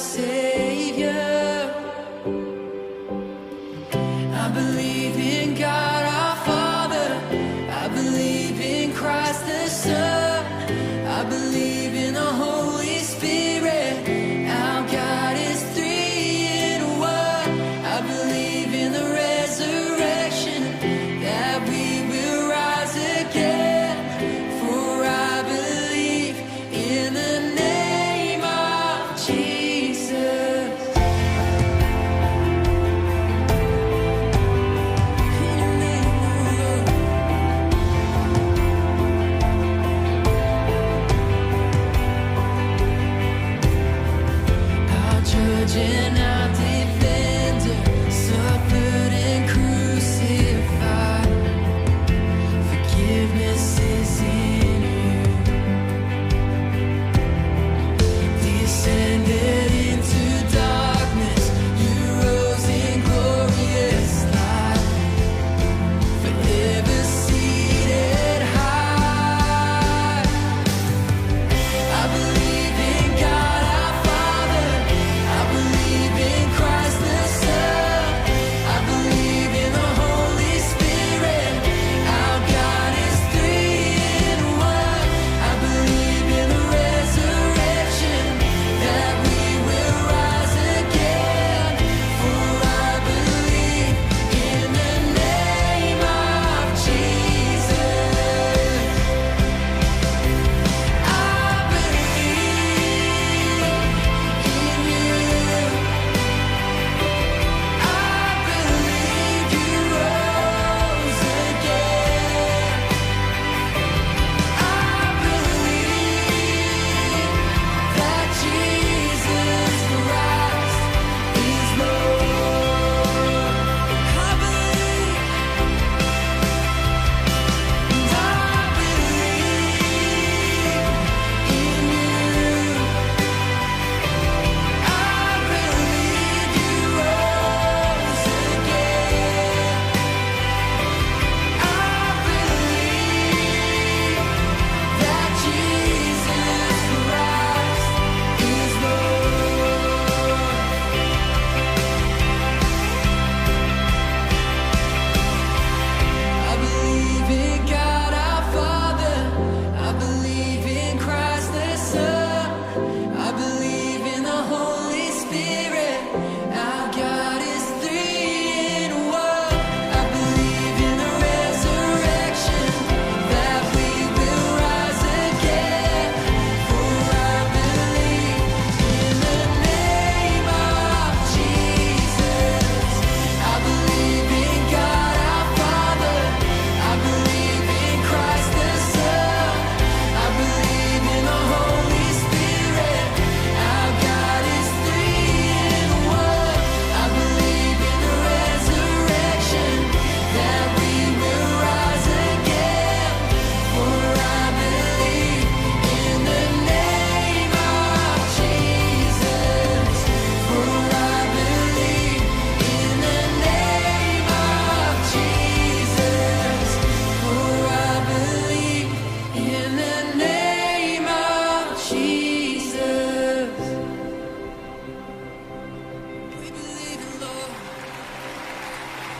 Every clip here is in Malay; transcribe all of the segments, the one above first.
Savior. I believe in God our Father. I believe in Christ the Son. I believe in the Holy Spirit. Our God is three in one. I believe in the resurrection, that we will rise again. For I believe in the name of Jesus. In the name of Lord. Our judge and our defender suffered and crucified. Forgiveness is in you. Descended into darkness, you rose in glorious light. Forever seated high. I believe in God our Father. I believe in Christ the Son. I believe in the Holy Spirit. Our God is three in one. I believe in the resurrection, that we will rise again. For I believe in the name of Jesus. I believe in you. I believe you rose again. I believe that Jesus Christ is Lord. I believe, and I believe in you. I believe you rose again. I believe that Jesus Christ is Lord. I believe in God our Father. I believe in Christ the Son. I believe in the Holy Spirit. Our God is three in one. I believe in the resurrection, that we will rise again. For I believe in the name of Jesus. I believe in God our Father. I believe in Christ the Son. I believe in the Holy Spirit. Our God is three in one. I believe in the resurrection, that we will rise again. For I believe in the name of Jesus. For I believe in the name of Jesus. For I believe in the name of Jesus. We believe in Lord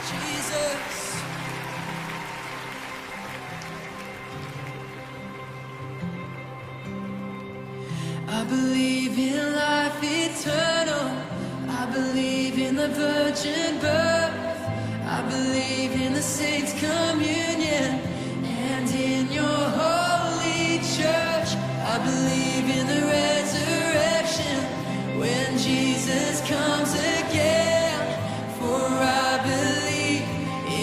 Jesus. I believe in life eternal. I believe in the virgin birth. I believe in the saints' communion and in your holy church. I believe in the resurrection, when Jesus comes again. For I believe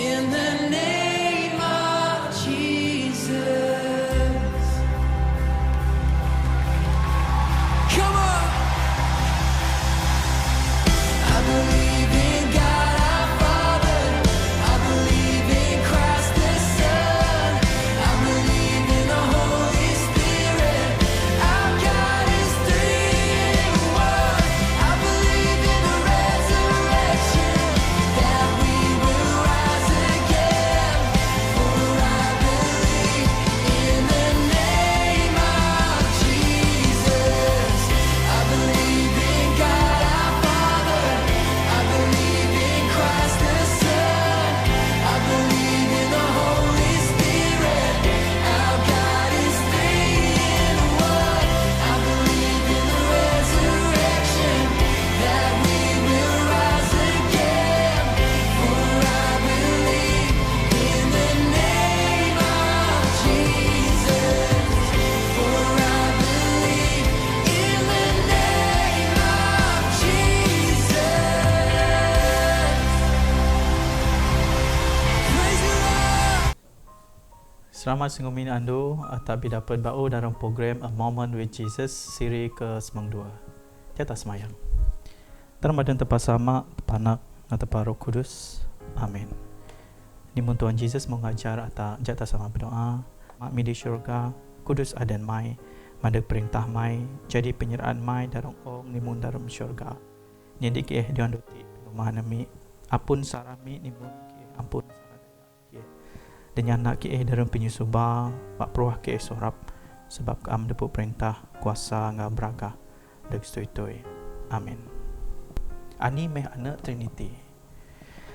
in the name of Jesus. Come on! I believe in God our Father. I believe in Christ the Son. Selamat singgumin ando tapi dapat bau dalam program A Moment with Jesus siri ke-92. Kita semayang. Termadan tepat sama, tepanak, tepat Roh Kudus. Amin. Nimun Tuhan Yesus mengajar atau jatah sama berdoa. Makmi di syurga, kudus adan mai, mandek perintah mai, jadi penyeraan mai darang ong nimun dalam syurga. Nyendik dion doti penumahan mi, apun sarami nimun ampun dan nak dalam penyusuba pak peruah sorap sebab am depu perintah kuasa nga beraga deg stoi-toi. Amin. Ani meh ana Trinity.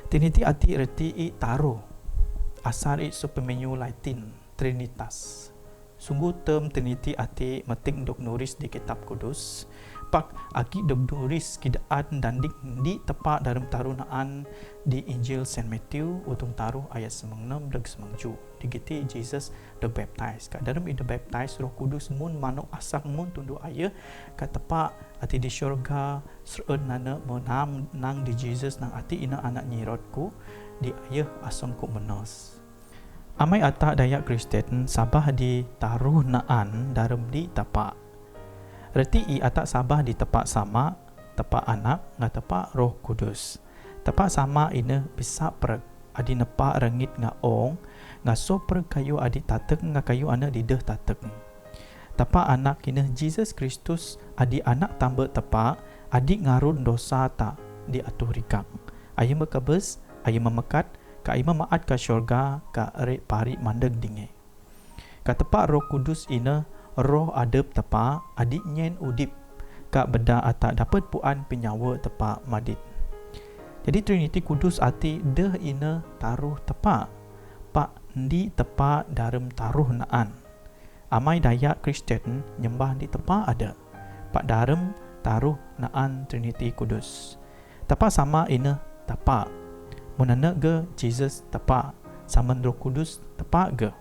Trinity ati reti I taro. Asal I supemenyu Latin Trinitas. Sungguh term Trinity ati meting dok nulis di kitab kudus. Pak aki dok nulis kidaan dan di tepat dalam tarunaan di Injil Saint Matthew utung taruh ayat 96 deg 97. Digiti Jesus the baptize. Kat dalam the baptize Roh Kudus mun manuk asak mun tundu ayah kat tepat ati di syurga sreun nana menam nang di Jesus nang ati ina anak nyirotku di ayah asam ku menos. Amai atak Dayak Kristen sabah di taruh naan dalam di tepat. Reti I atak sabah di tepat sama, tepat anak, nga tepat Roh Kudus. Tepat sama ina bisa per adi nepak rengit nga ong, nga so per kayu adi tatek nga kayu anak di deh tatek. Tepat anak ina Jesus Kristus adi anak tambah tepat, adi ngarun dosa tak di atuh rikang. Ayo mekebes, ayo memekat, ka ayo memaat ka syurga, ka rik pari mandeg dinge. Ka tepat Roh Kudus ina roh adep tepa adik nyen udip kak beda atak dapat puan penyawa tepa madit. Jadi Trinity Kudus ati deh ina taruh tepa pak di tepa dalam taruh naan. Amai Dayak Kristen nyembah di tepa ada pak dalam taruh naan Trinity Kudus. Tepa sama ina tepa munana ge Jesus tepa sama Roh Kudus tepa ge.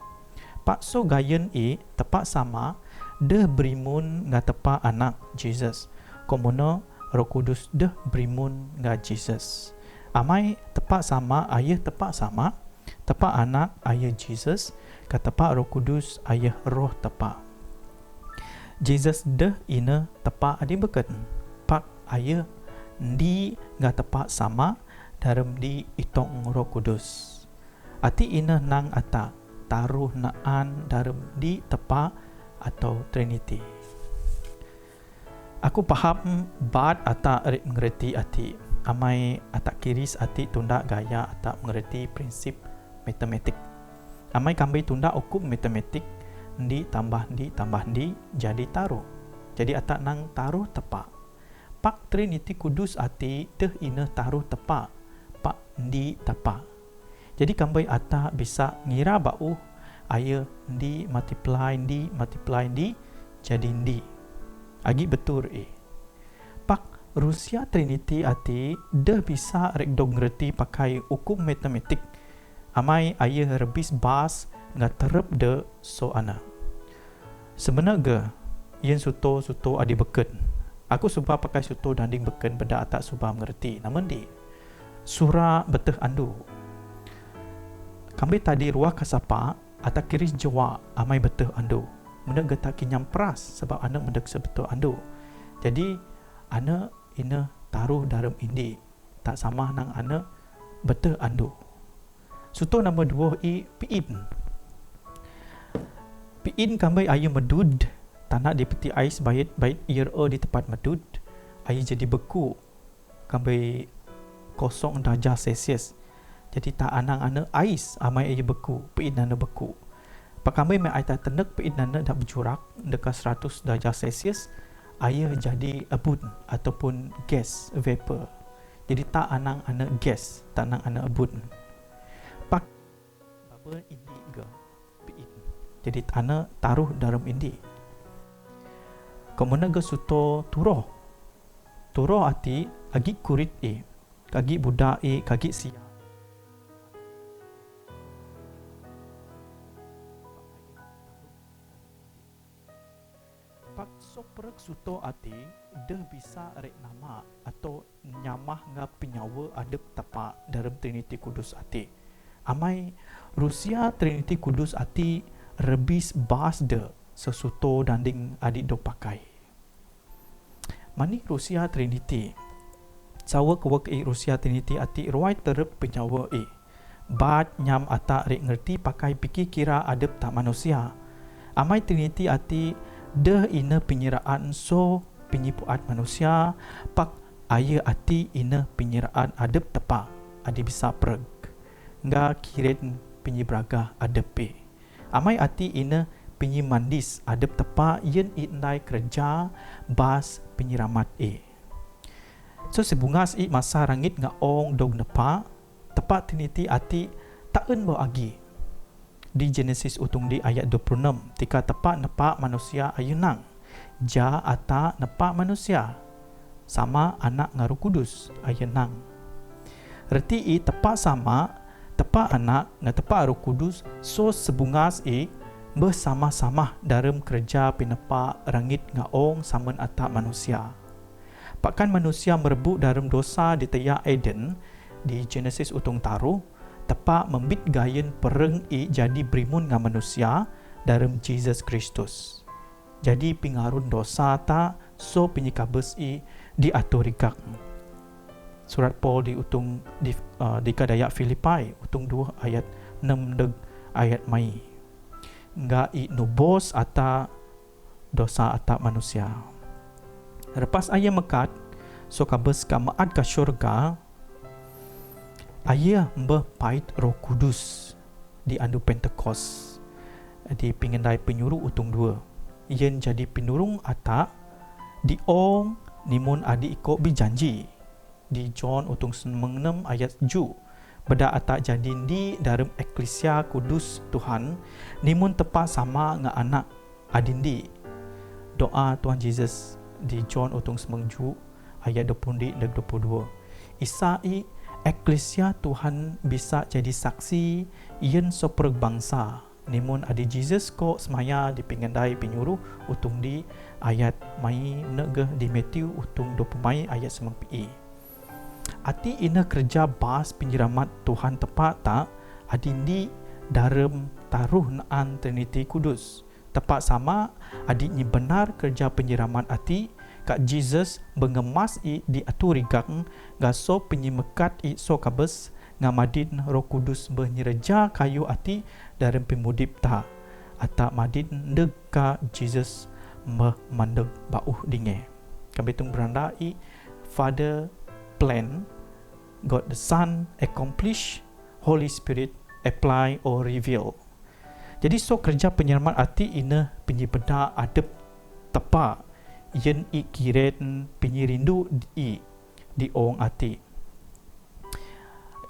Pak so gayen I tepa sama deh berimun nga tepa anak Jesus. Komono Roh Kudus deh berimun nga Jesus. Amai tepa sama ayah tepa sama, tepa anak ayah Jesus, ka tepa Roh Kudus ayah roh tepa. Jesus deh ina tepa adi beken. Pak ayah di nga tepa sama dalam di itong Roh Kudus. Ati ina nang ata taruh naan dalam di tepa atau Trinity. Aku paham bat atak mengerti ati. Amai atak kiris ati tunda gaya atak mengerti prinsip matematik. Amai kambai tunda hukum matematik di tambah di jadi taruh. Jadi atak nang taruh tepa. Pak Trinity Kudus ati teh ina taruh tepa. Pak di tepa. Jadi kambai atak bisa ngira bau ayah di multiply di jadi di. Agi betul Pak Rusia Trinity ati dah bisa rek dog ngerti pakai hukum matematik. Amai ayah rebis bas nga terep de so ana. Sebenarnya yen suto adi beken. Aku suka pakai suto danding beken benda atak suka mengerti. Namun di surah beteh andu. Kami tadi ruah kasapa atau kiris jawa amai betul ando. Menda getak kinyam pras sebab anak mendek sebetul ando. Jadi anak ina taruh dalam indi. Tak sama nang anak betul ando. Suto nombor 2 I piin. Piin kambai ayu medud tanah di peti ais bait year di tempat medud ayu jadi beku. Kambai 0 darjah Celsius. Jadi tak anang-ana ais amai ayu beku, piin nana beku. Pakamai mai aita tenek piin nana dak berjurak dekat 100 darjah Celsius, ayah jadi abun ataupun gas vapor. Jadi tak anang-ana gas, tak anang-ana abun. Pak baba indi ke piin. Jadi ana taruh dalam indi. Kemana ke suto turoh. Turoh ati agi kurit kagi budak kagi siap. Pak soprek suto ati dah bisa rek nama atau nyamah nga penyawa adep tepa dalam Trinity Kudus ati. Amai Rusia Trinity Kudus ati rebis bas de sesuto danding adik dok pakai. Mani Rusia Trinity. Sawa kewak Rusia Trinity ati ruai terep penyawa Bat nyam atak rek ngerti pakai pikir kira adep tak manusia. Amai Trinity ati deh ina penyiraan so penyipuat manusia. Pak ayah ati ina penyiraan adep tepa. Adi bisa pereg. Nga kiret penyibraga adep Amai ati ina penyimandis adep tepa yen indai kerja bas penyiramat So sebungas masa rangit nga ong dog nepa tepat Trinity ati taen bawa agi. Di Genesis utung di ayat 26 tika tepat nepa manusia ayunang ja ata nepa manusia sama anak ngaru kudus ayunang. Reti tepat sama tepat anak nga tepat Roh Kudus so sebungas bersama-sama dalam kerja pinepa rangit ngaong saman atak manusia. Pakkan manusia merebut dalam dosa di Teya Eden di Genesis utung taruh tepat membit gayen pereng jadi berimun nga manusia dalam Jesus Kristus. Jadi pengarun dosa ta so penyikabes diatur rikak. Surat Paul di utung di kadaya Filipai utung 2 ayat 6 deg ayat mai. Nga nubos ata dosa ata manusia. Lepas ayah mekat so kabes ka maad ka syurga ayah pait Roh Kudus di andu Pentecost di pingendai penyuruh utung 2 yen jadi penurung ata di ong nimun adi ikut berjanji di John utung 6 ayat 7 beda ata jadi di dalam eklesia kudus Tuhan nimun tepat sama nga anak adindi doa Tuhan Yesus di John utung 9 ayat 20 dan 22 Isai eklesia Tuhan bisa jadi saksi yen sopreg bangsa nimun adi Jesus ko semaya di pingendai penyuruh utung di ayat mai negeh di Matthew utung 20 mai ayat 9 Ati ina kerja bas penyiramat Tuhan tepat tak adindi dalam taruh naan Trinity Kudus. Tepat sama adiknya benar kerja penyiramat ati Kak Jesus mengemas di aturigak gaso penyimekat so kabes ngamadin Roh Kudus bernyerja kayu ati dalam pemudip ta ata madin deka Jesus mandeg bauh dinge. Kami tung beranda Father plan, God the Son accomplish, Holy Spirit apply or reveal. Jadi so kerja penyelamat ati ina penyibeda adep tepa yen kiren penyirindu di ong ati.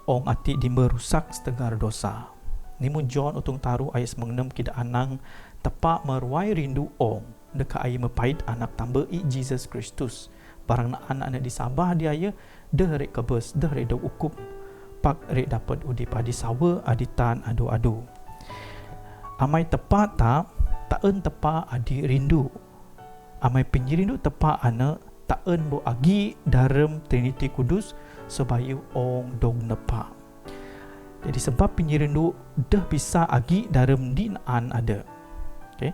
Ong ati di merusak setengah dosa. Nimun John utung taruh ayat 96 kita anang tepa meruai rindu ong deka ayat mepait anak tambah Jesus Kristus. Barang anak-anak disabah dia ya dah rek kebes dah rek dah ukup pak rek dapat udip adi sawa aditan adu-adu amai tepat taen tepa adi rindu amai penyirindu tepa anak taen bo agi dalam Trinity Kudus sebayu ong dong nepa. Jadi sebab penyirindu dah bisa agi dalam dinaan ada. Okey.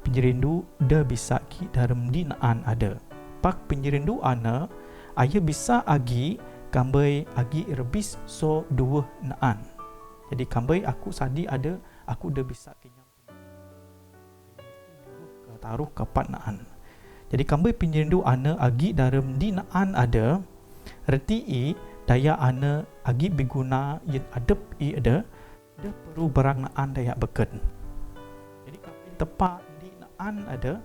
Penyirindu dah bisa agi dalam dinaan ada. Pak penyirindu ana ayah bisa agi kambai agi rebis so dua naan. Jadi kambai aku sadi ada aku dah bisa kenyang taruh kapat naan. Jadi kambai penyirindu ana agi dalam di naan ada reti daya ana agi berguna yen adep ada dah perlu barang naan daya beken. Jadi kambai tepat di naan ada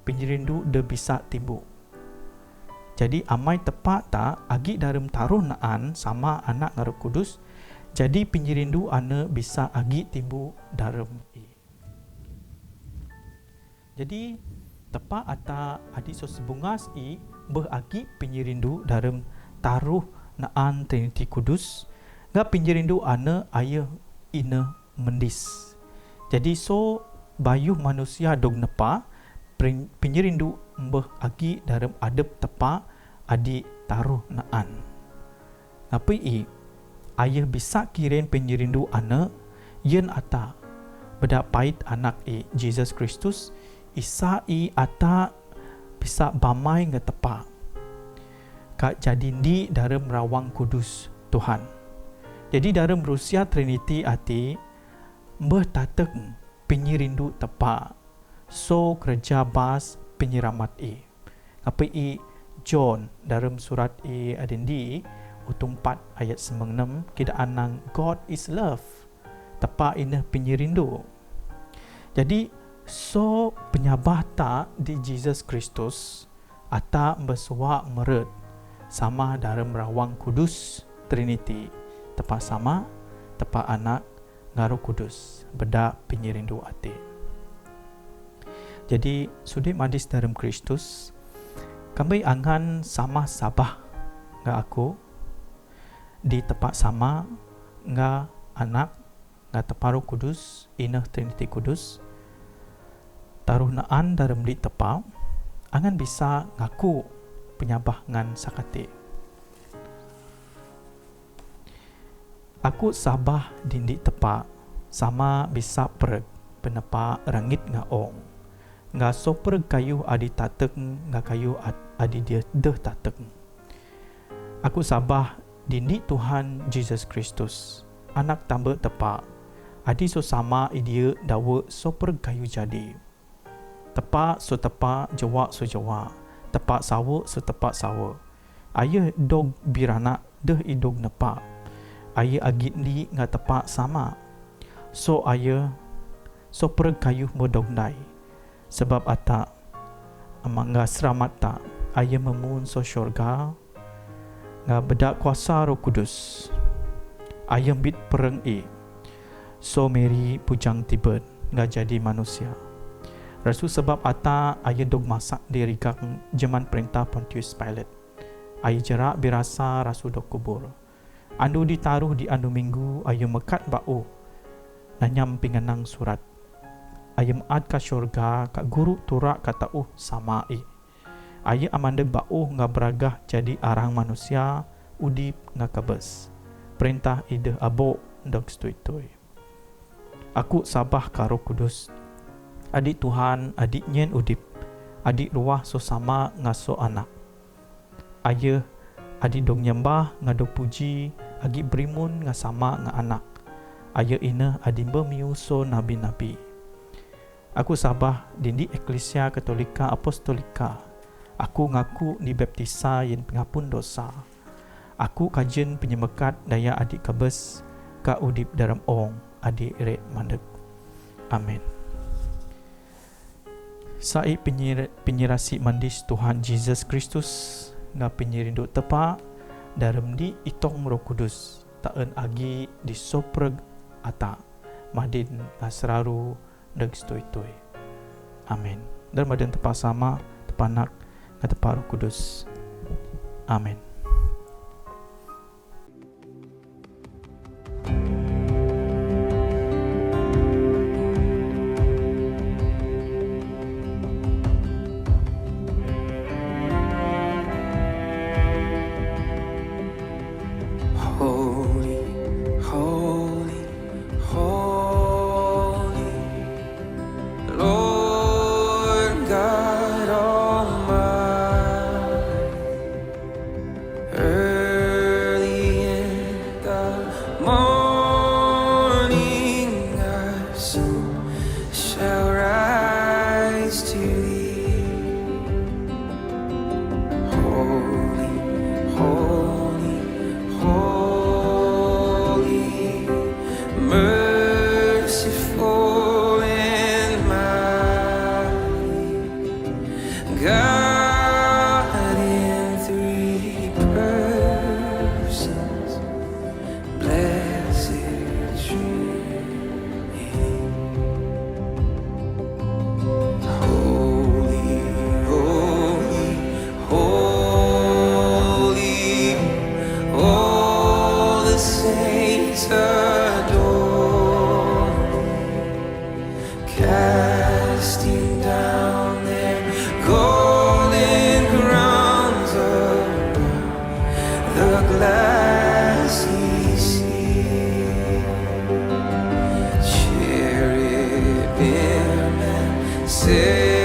penyirindu dah bisa timbul. Jadi amai tepat tak agi dalam taruh naan sama anak Roh Kudus. Jadi penyirindu ana bisa agi timbul dalam Jadi tepat ata adik so sebungas beragi penyirindu dalam taruh naan Trinity Kudus. Ngak penyirindu ana ayah ina mendis. Jadi so bayuh manusia dog nepa penyirindu mbah agi dalam adep tepa adi taruh naan. Ngapai ayah bisa kirim penyirindu ana yen ata bedak pait anak Jesus Kristus isa ata bisa bamai ngetepa kak jadi di dalam rawang kudus Tuhan. Jadi dalam Rusia Trinity ati bertateng penyirindu tepa so kerja bas penyiramat apa John dalam surat adendi utung 4 ayat 96 kita anang God is love tepa inah penyirindu. Jadi so penyabah tak di Jesus Kristus ata bersuak meret sama dalam rawang kudus Trinity tepat sama tepat anak ngaruh kudus bedak penyirindu ati. Jadi sudi madis dalam Kristus kami angan sama sabah nga aku di tepat sama nga anak nga teparu kudus inah Trinity kudus taruh naan dalam di tepa angan bisa ngaku penyabah ngan sakati. Aku sabah dindi tepa sama bisa pereg penepa rangit ngaong nga so pereg kayu adi tateng nga kayu adi dia deh tateng. Aku sabah dindi Tuhan Jesus Kristus anak tambah tepa adi so sama idia dawa so pereg kayu jadi tepa so tepa jawak so jawak tepak sawa setepak sawa. Ayah dog biranak deh idog nepak. Ayah agit li nga tepak sama. So ayah so pereg kayuh modog nai. Sebab atak amang nga seramat tak ayah memun so syurga nga bedak kuasa Roh Kudus. Ayah bit pereng so Mary pujang tibet nga jadi manusia. Rasul sebab ata ayah dog masak di rikak zaman perintah Pontius Pilate. Ayah jerak birasa rasul dog kubur. Andu ditaruh di andu minggu ayah mekat bau. Nanyam pinganang surat. Ayah maad ka syurga kak guru turak kata sama Ayah amandeg bau nga beragah jadi arang manusia udip nga kabes. Perintah ide abo dog stui-tui. Aku sabah karo kudus. Adik Tuhan, adik nyen udip, adik ruah so sama ngaso anak. Ayah, adik dong nyembah ngadok puji, adik berimun ngasama nga anak. Ayah ina adik bermiu so nabi-nabi. Aku sabah dindi Eklesia Katolika Apostolika. Aku ngaku di baptisa yen pengapun dosa. Aku kajen penyemekat daya adik kabes, ka udip dalam ong, adik rek mandek. Amin. Sai penyirasi mandis Tuhan Jesus Kristus nga penyirindu tepa dalam di itong Roh Kudus taen agi di sopreg ata madin ngasraru deg stoi-toi. Amin. Dan madin tepa sama tepanak nga tepa Roh Kudus. Amin. day.